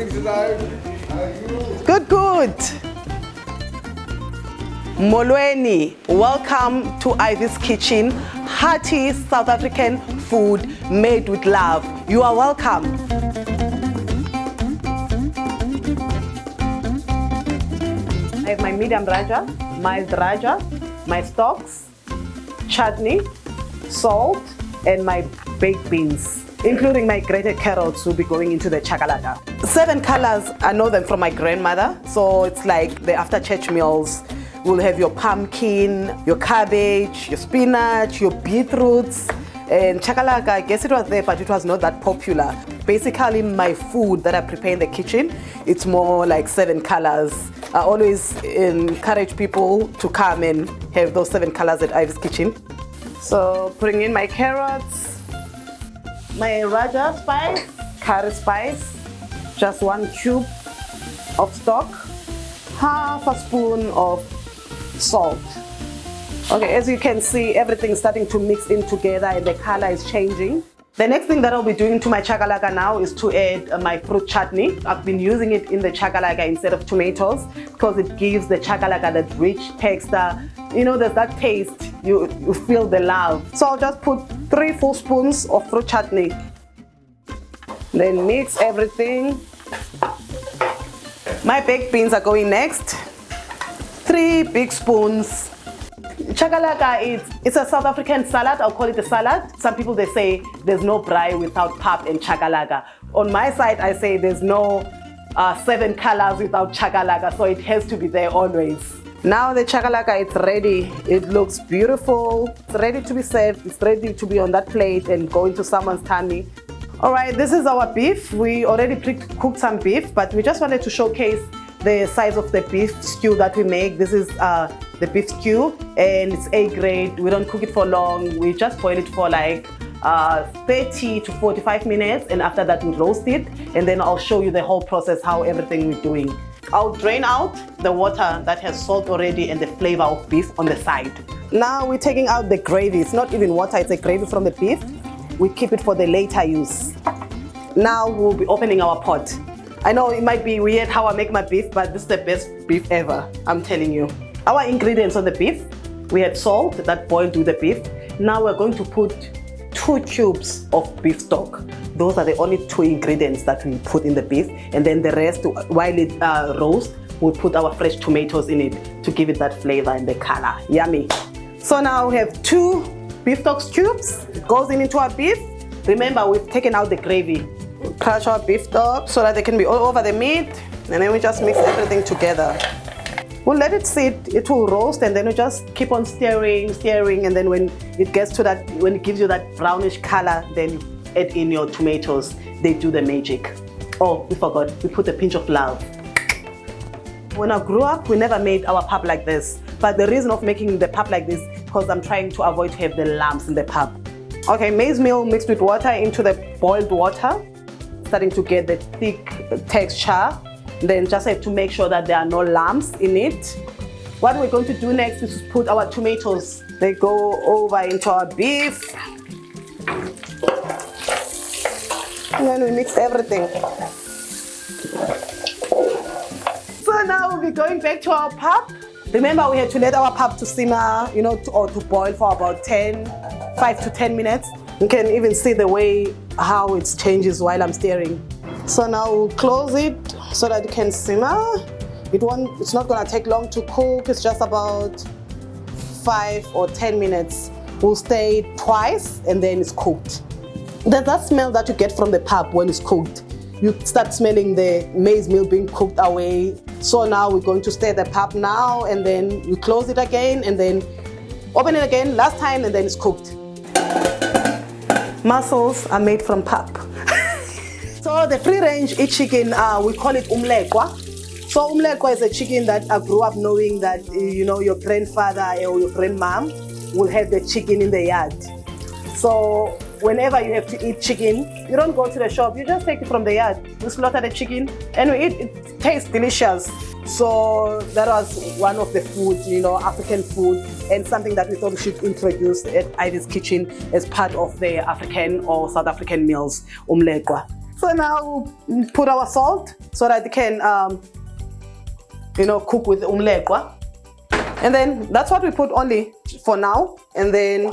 Good, good. Molweni, welcome to Ivy's Kitchen. Hearty South African food made with love. You are welcome. I have my medium raja, mild raja, my stocks, chutney, salt, and my baked beans, including my grated carrots will be going into the chakalaka. 7 colors, I know them from my grandmother, so it's like the after church meals. We'll have your pumpkin, your cabbage, your spinach, your beetroots, and chakalaka. I guess it was there, but it was not that popular. Basically, my food that I prepare in the kitchen, it's more like 7 colors. I always encourage people to come and have those 7 colors at Ivy's Kitchen. So putting in my carrots, my raja spice, curry spice, just 1 cube of stock, half a spoon of salt. Okay, as you can see, everything's starting to mix in together and the color is changing. The next thing that I'll be doing to my chakalaka now is to add my fruit chutney. I've been using it in the chakalaka instead of tomatoes because it gives the chakalaka that rich texture. You know, there's that taste, you feel the love. So I'll just put 3 full spoons of fruit chutney. Then mix everything. My baked beans are going next. 3 big spoons. Chakalaka, it's a South African salad. I'll call it a salad. Some people, they say there's no braai without pap and chakalaka. On my side, I say there's no 7 colors without chakalaka, so it has to be there always. Now the chakalaka, it's ready. It looks beautiful. It's ready to be served. It's ready to be on that plate and go into someone's tummy. All right, this is our beef. We already pre-cooked some beef, but we just wanted to showcase the size of the beef stew that we make. This is the beef stew, and it's A grade. We don't cook it for long. We just boil it for like 30 to 45 minutes, and after that we roast it, and then I'll show you the whole process, how everything we're doing. I'll drain out the water that has salt already and the flavor of beef on the side. Now we're taking out the gravy. It's not even water, it's a gravy from the beef. We keep it for the later use. Now we'll be opening our pot. I know it might be weird how I make my beef, but this is the best beef ever, I'm telling you. Our ingredients on the beef, we had salt that boiled with the beef. Now we're going to put 2 cubes of beef stock. Those are the only 2 ingredients that we put in the beef. And then the rest, while it roasts, we'll put our fresh tomatoes in it to give it that flavor and the color. Yummy. So now we have 2 beef stock cubes. It goes into our beef. Remember, we've taken out the gravy. Crush our beef stock so that they can be all over the meat, and then we just mix everything together. We'll let it sit, it will roast, and then we just keep on stirring, and then when it gets to that, when it gives you that brownish color, then you add in your tomatoes. They do the magic. Oh, we forgot, we put a pinch of love. When I grew up, we never made our pap like this, but the reason of making the pap like this, because I'm trying to avoid to have the lumps in the pap. Okay, maize meal mixed with water into the boiled water, starting to get the thick texture. Then just have to make sure that there are no lumps in it. What we're going to do next is to put our tomatoes. They go over into our beef. And then we mix everything. So now we'll be going back to our pap. Remember, we had to let our pap to simmer, you know, or to boil for about 5 to 10 minutes. You can even see the way how it changes while I'm stirring. So now we'll close it so that it can simmer. It's not gonna take long to cook. It's just about 5 or 10 minutes. We'll stir it twice and then it's cooked. There's that smell that you get from the pap when it's cooked. You start smelling the maize meal being cooked away. So now we're going to stir the pap now, and then we close it again and then open it again last time, and then it's cooked. Mussels are made from pap. So the free-range chicken, we call it umlekwa. So umlekwa is a chicken that I grew up knowing that, you know, your grandfather or your grandmom will have the chicken in the yard. So whenever you have to eat chicken, you don't go to the shop, you just take it from the yard. You slaughter the chicken and we eat. It tastes delicious. So that was one of the foods, you know, African food, and something that we thought we should introduce at Ivy's Kitchen as part of the African or South African meals, umlekwa. So now we put our salt so that it can, cook with umleqwa. And then that's what we put only for now. And then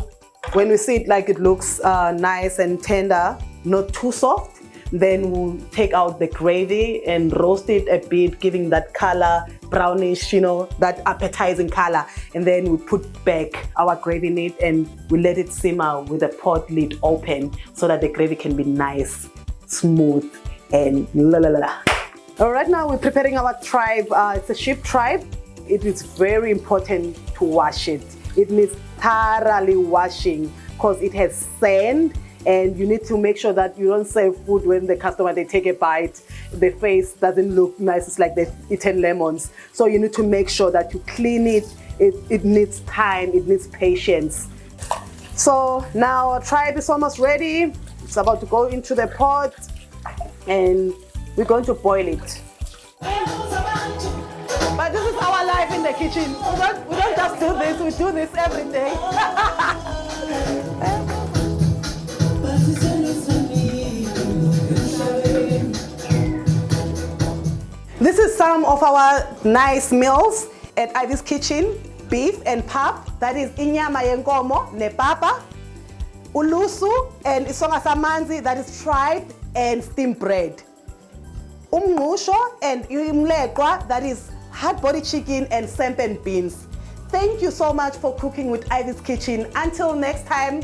when we see it like it looks nice and tender, not too soft, then we'll take out the gravy and roast it a bit, giving that color, brownish, that appetizing color. And then we put back our gravy in it and we let it simmer with the pot lid open so that the gravy can be nice, smooth, and la la la la. Right now we're preparing our tribe. It's a sheep tribe. It is very important to wash it. It needs thoroughly washing because it has sand, and you need to make sure that you don't serve food when the customer, they take a bite, the face doesn't look nice. It's like they've eaten lemons. So you need to make sure that you clean it. It needs time, it needs patience. So now our tribe is almost ready. It's about to go into the pot and we're going to boil it. But this is our life in the kitchen. We don't just do this, we do this every day. This is some of our nice meals at Ivy's Kitchen. Beef and pap, that is inyama yenkomo nepapa. Ulusu and isonga samanzi, that is fried and steamed bread. Umngqusho and umleqwa, that is hard body chicken and sempe and beans. Thank you so much for cooking with Ivy's Kitchen. Until next time.